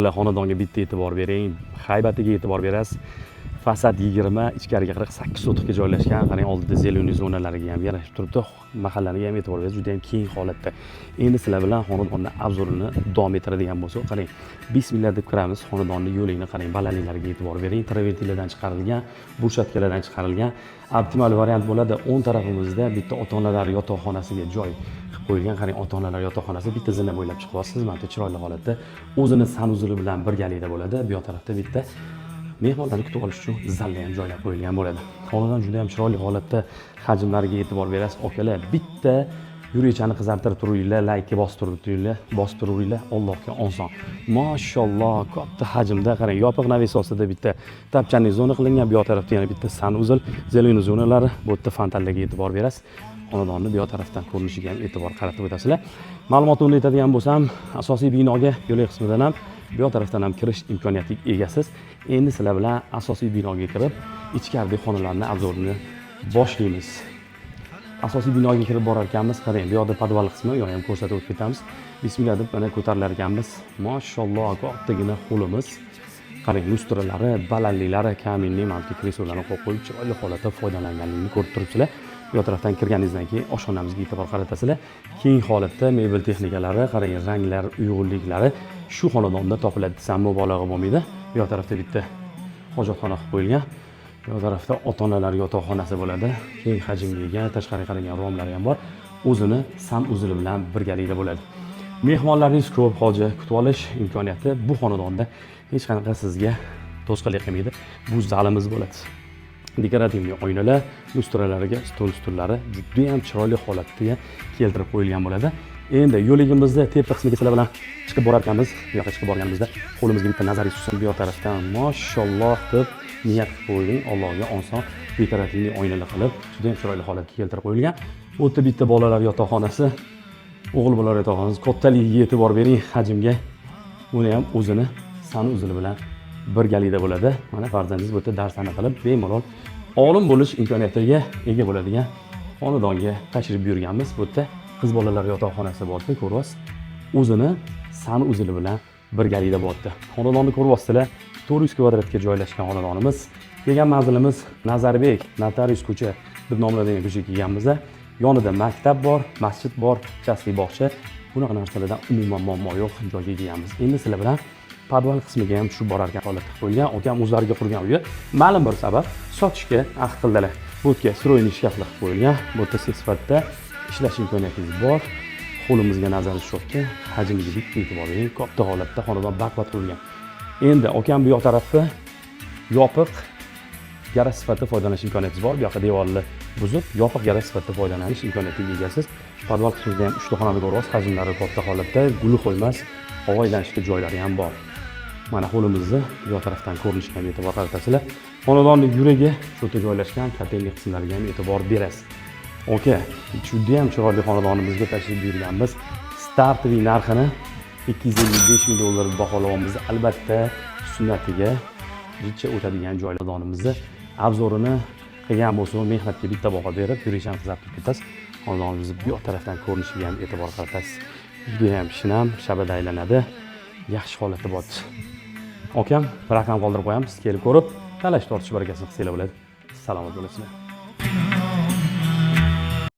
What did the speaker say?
Xonadonga bitta e'tibor bering, haybatiga e'tibor berasiz. Fasad 20, ichkariga 48 sotixga joylashgan. Qarang, oldida zeleniy zonalariga ham yarashib turibdi. Mahallaniga ham e'tibor berasiz, juda ham keng holatda. Endi sizlar bilan xonadonni obzorini davom ettiradigan bo'lsak, qarang, bismillah deb kiramiz. Xonadonni yo'lini qarang, balandliklariga e'tibor bering. Travertinlardan chiqarilgan, burchatkalardan chiqarilgan. Optimal variant bo'ladi. O'ng tarafimizda bitta ota-onalar yotoqxonasiga joy qilib qo'yilgan. Qarang, ota-onalar yotoqxonasi bitta zina bo'ylab chiqyapsiz. Mana bu chiroyli holatda o'zini sanuzuli bilan birgalikda bo'ladi. Bu yoq tarafda bitta mehmonlarni kutib olish uchun zallar ham joylab qo'yilgan bo'ladi. Xonadon juda ham chiroyli holatda, hajmlariga e'tibor berasiz. Okalar, bitta yurechani qizartirib turinglar, like bosib turinglar. Allohga oson. Mashalloh, katta hajmda qarang, yopiq navis ostida bitta tapchani zona qilingan, bu yoq tarafda yana bitta sanuzul, zeleniy zonalari, bu yerda fontanlarga e'tibor berasiz. Xonadonni bu yoq tarafdan ko'rinishiga ham e'tibor qaratib o'tasizlar. Ma'lumotni aytadigan bo'lsam, asosiy binoga yo'lak qismidan ham, bu yoq tarafdan ham kirish imkoniyatiga egasiz. Endi sizlar bilan asosiy binoga kirib, ichkaridagi xonalarning obzorini boshlaymiz. Asosiy binoga kirib borar ekanmiz. Qarang, bu yoqda podval qismi, yana ham ko'rsatib o'tib ketamiz. Bismillah deb mana ko'tarilar ekanmiz. Mashalloh, kattagina holimiz. Qarang, lustralari, balandliklari, kaminli mantiq kreslolarini qo'yib qo'yib, chiroyli holatda foydalanganligini ko'rib turibsizlar. Bu yoq tarafdan kirganingizdan keyin oshxonamizga e'tibor qaratasizlar. Keng holatda mebel texnikalari, qarang, ranglar, uyg'unliklari shu xonadonda topiladi desam mubolag'a bo'lmaydi. Bu yoq tarafda bitta hojatxona qilib qo'yilgan. Bu yoq tarafda ota-onalar yotoqxonasi bo'ladi. Keng hajmga ega, tashqariga qaragan romlari ham bor. O'zini sanuzuli bilan birgalikda bo'ladi. Mehmonlaringiz ko'p, hoji kutib olish imkoniyati bu xonadonda hech qanaqa sizga to'sqinlik qilmaydi. Bu zalimiz bo'ladi. Dekorativli oynalar, lustralariga stol-stullari juda ham chiroyli holatda keltirib qo'yilgan bo'ladi. Endi yo'ligimizda tepa qismiga sizlar bilan chiqib borar ekanmiz. Bu yoqqa chiqib borganimizda qo'limizga bitta nazariy tushsin, bu yoq tarafdan mashalloh deb niyat qilib qo'ying. Allohga oson dekorativli oynalar qilib, juda ham chiroyli holatga keltirib qo'yilgan. Bu yerda bitta bolalar yotoqxonasi, o'g'il bolalar yotoqxonasi. Kattaligiga e'tibor bering, hajmga. Buni ham o'zini sanuzuli bilan birgalikda bo'ladi. Mana farzandingiz bu yerda darslarni qilib, bemalol olim bo'lish imkoniyatiga ega bo'ladigan xonadonga tashrif buyurganmiz. Bu yerda qiz bolalar yotoqxonasi borda, ko'ryapsiz. O'zini sanuzuli bilan birgalikda bo'ldi. Xonadonni ko'ryapsizlar. 400 kvadratga joylashgan xonadonimiz. Kelgan manzilimiz Nazarbek, Notarius ko'cha deb nomlanadigan ko'chaga kelganmiz. Yonida maktab bor, masjid bor, chastlik bog'cha. Bunaqa narsalardan umuman muammo yo'q joyga kelganmiz. Endi sizlar bilan podval qismiga ham tushib borar ekan holatda qo'yilgan. Akam o'zlariga qurgan uyi ma'lum bir sabab sotishga ahd qildilar. Bu yerga stroyniy shkaflar qilib qo'yilgan. Bu yerda sifatda ishlash imkoniyatingiz bor. Qo'limizga nazar tushibdi. Hajmiga e'tibor bering. Katta holatda xonadon baquvvat qurilgan. Endi akam bu yoq tarafda yopiq garaj sifatida foydalanish imkoniyatingiz bor. Bu yoqqa devorni buzib, yopiq garaj sifatida foydalanish imkoniyatiga egasiz. Podval qismida ham 3 ta xonani ko'ryapsiz. Hajmlari katta holatda, guli qo'ymas, og'aylanishga joylari ham bor. Mana qo'limizni bu yoq tarafdan ko'rinishiga ham e'tibor qaratasizlar. Xonadonning yuragi shu yerda joylashgan, kafellik qismlariga ham e'tibor berasiz. Oka, juda ham chiroyli xonadonimizga tashrif buyurganmiz. Startli narxini 255 ming dollar baholayapmiz. Albatta, sunnatiga richa o'tadigan joylarimizni obzorini qilgan bo'lsa, mehnatga bitta baho berib, yurishni qizartirib ketasiz. Xonadonimizni bu yoq tarafdan ko'rinishiga ham e'tibor qaratasiz. Juda ham shinam, shabada aylanadi. Yaxshi holatda bo'ldi. Akam, raqam qoldirib qo'yamiz. Kelib ko'rib, talash tortish barakasini qilsanglar bo'ladi. Salomat bo'lasizlar.